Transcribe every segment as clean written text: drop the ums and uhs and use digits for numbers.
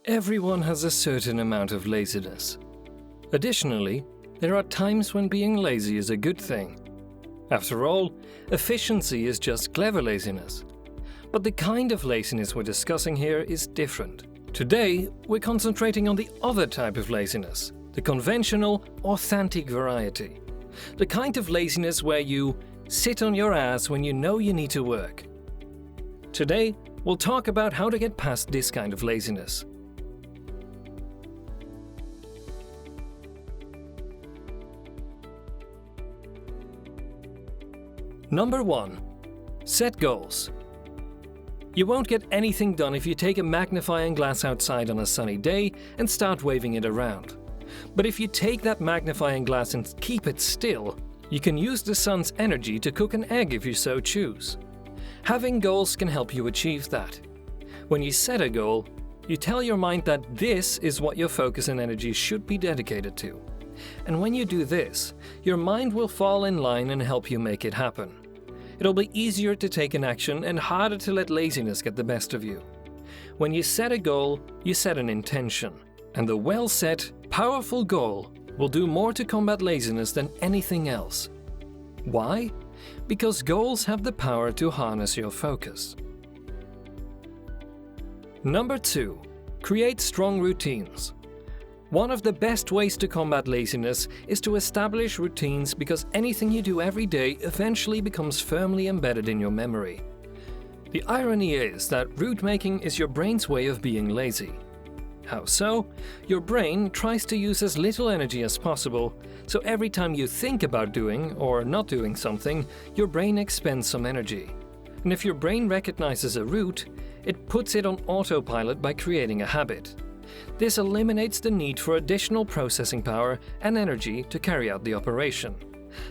Everyone has a certain amount of laziness. Additionally, there are times when being lazy is a good thing. After all, efficiency is just clever laziness. But the kind of laziness we're discussing here is different. Today, we're concentrating on the other type of laziness, the conventional, authentic variety. The kind of laziness where you sit on your ass when you know you need to work. Today, we'll talk about how to get past this kind of laziness. Number 1. Set goals. You won't get anything done if you take a magnifying glass outside on a sunny day and start waving it around. But if you take that magnifying glass and keep it still, you can use the sun's energy to cook an egg if you so choose. Having goals can help you achieve that. When you set a goal, you tell your mind that this is what your focus and energy should be dedicated to. And when you do this, your mind will fall in line and help you make it happen. It'll be easier to take an action and harder to let laziness get the best of you. When you set a goal, you set an intention. And the well-set, powerful goal will do more to combat laziness than anything else. Why? Because goals have the power to harness your focus. Number 2. Create strong routines. One of the best ways to combat laziness is to establish routines, because anything you do every day eventually becomes firmly embedded in your memory. The irony is that route making is your brain's way of being lazy. How so? Your brain tries to use as little energy as possible, so every time you think about doing or not doing something, your brain expends some energy. And if your brain recognizes a route, it puts it on autopilot by creating a habit. This eliminates the need for additional processing power and energy to carry out the operation.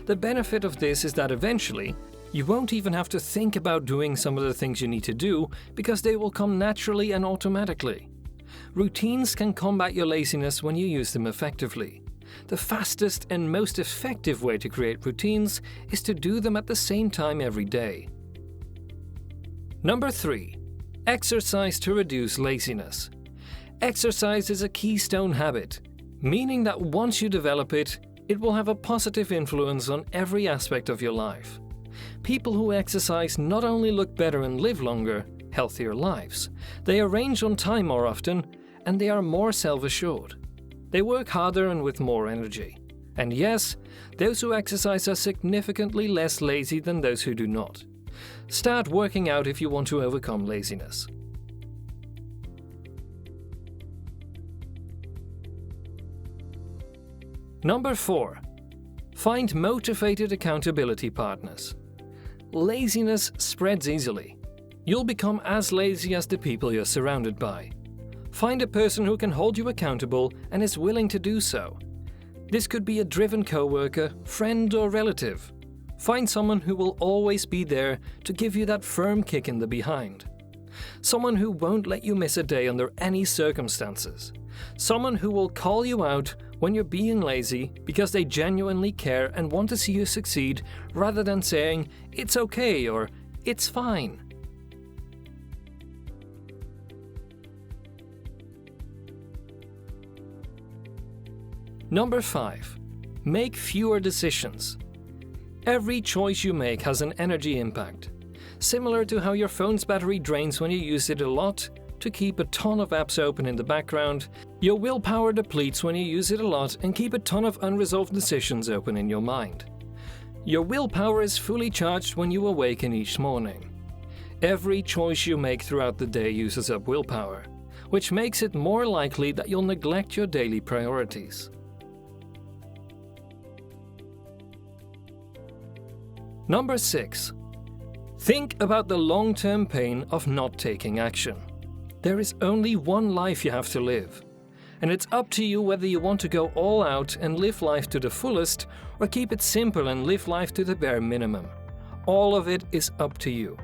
The benefit of this is that eventually, you won't even have to think about doing some of the things you need to do, because they will come naturally and automatically. Routines can combat your laziness when you use them effectively. The fastest and most effective way to create routines is to do them at the same time every day. Number 3. Exercise to reduce laziness. Exercise is a keystone habit, meaning that once you develop it, it will have a positive influence on every aspect of your life. People who exercise not only look better and live longer, healthier lives, they arrange on time more often, and they are more self-assured. They work harder and with more energy. And yes, those who exercise are significantly less lazy than those who do not. Start working out if you want to overcome laziness. Number 4. Find motivated accountability partners. Laziness spreads easily. You'll become as lazy as the people you're surrounded by. Find a person who can hold you accountable and is willing to do so. This could be a driven coworker, friend, or relative. Find someone who will always be there to give you that firm kick in the behind. Someone who won't let you miss a day under any circumstances. Someone who will call you out when you're being lazy because they genuinely care and want to see you succeed, rather than saying, "It's okay" or "It's fine." Number 5. Make fewer decisions. Every choice you make has an energy impact. Similar to how your phone's battery drains when you use it a lot to keep a ton of apps open in the background, your willpower depletes when you use it a lot and keep a ton of unresolved decisions open in your mind. Your willpower is fully charged when you awaken each morning. Every choice you make throughout the day uses up willpower, which makes it more likely that you'll neglect your daily priorities. Number 6. Think about the long-term pain of not taking action. There is only one life you have to live, and it's up to you whether you want to go all out and live life to the fullest, or keep it simple and live life to the bare minimum. All of it is up to you.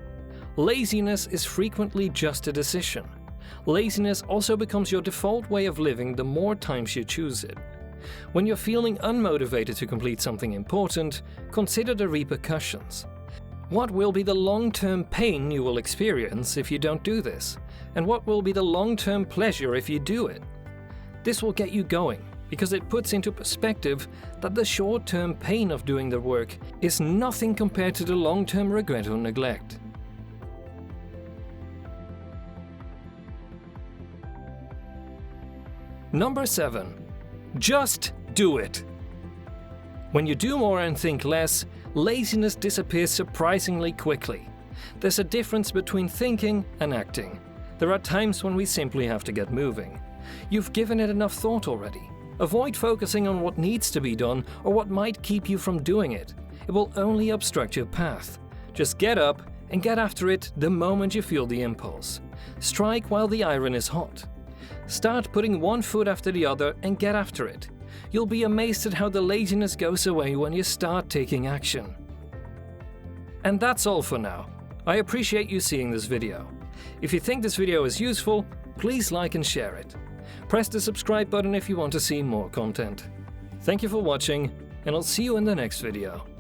Laziness is frequently just a decision. Laziness also becomes your default way of living the more times you choose it. When you're feeling unmotivated to complete something important, consider the repercussions. What will be the long-term pain you will experience if you don't do this? and what will be the long-term pleasure if you do it. This will get you going, because it puts into perspective that the short-term pain of doing the work is nothing compared to the long-term regret or neglect. Number 7. Just do it. When you do more and think less, laziness disappears surprisingly quickly. There's a difference between thinking and acting. There are times when we simply have to get moving. You've given it enough thought already. Avoid focusing on what needs to be done or what might keep you from doing it. It will only obstruct your path. Just get up and get after it the moment you feel the impulse. Strike while the iron is hot. Start putting one foot after the other and get after it. You'll be amazed at how the laziness goes away when you start taking action. And that's all for now. I appreciate you seeing this video. If you think this video is useful, please like and share it. Press the subscribe button if you want to see more content. Thank you for watching, and I'll see you in the next video.